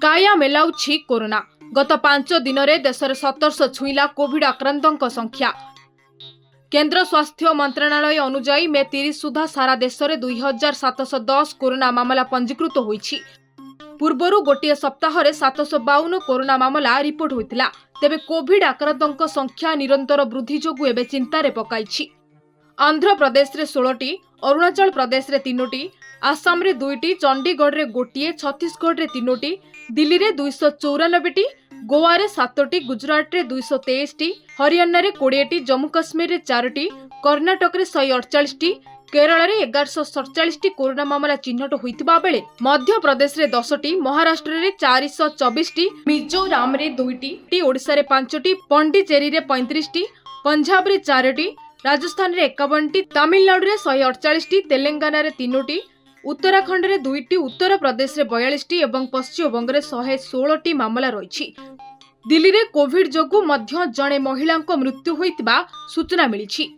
काया मेलाउछि कोरोना। गत 5 दिन में देश में 1700 छुईला कोविड आक्रांतों संख्या। केंद्र स्वास्थ्य मंत्रणालय अनुजाई मे 30 सुधा सारा देश में 2710 कोरोना मामला पंजीकृत होईछि। पूर्वरु गोटे सप्ताह 752 कोरोना मामला रिपोर्ट होइतिला। तेबे कोविड आक्रांतों संख्या निरंतर वृद्धि जोगु एबे चिंतारे पकाइछि। आंध्र प्रदेश रे 16टी, अरुणाचल प्रदेश रे 3टी, आसाम रे 2टी, चंडीगढ़ रे गोटिए, छत्तीसगढ़ रे 3टी, दिल्ली रे 294टी, गोवा रे 7टी, गुजरात रे 223टी, हरियाणा रे 20टी, जम्मू कश्मीर रे 4टी, कर्नाटक रे 148टी, केरल रे 1147टी कोरोना मामला चिन्हट होइतिबा बेले मध्य प्रदेश रे 10टी, महाराष्ट्र रे 424टी, मिजोराम रे 2टी, ओडिशा रे 5टी, पंडिचेरी रे 35टी, पंजाब रे 4टी, राजस्थान रे 51टी, तमिलनाडु रे 148टी, तेलंगाना रे 3टी, उत्तराखंड रे 2टी, उत्तर प्रदेश रे 42टी एवं पश्चिम बंग रे 116टी मामला रही। दिल्ली रे कोविड जोगु मध्य जणे महिला मृत्यु होइतिबा सूचना मिलिछि।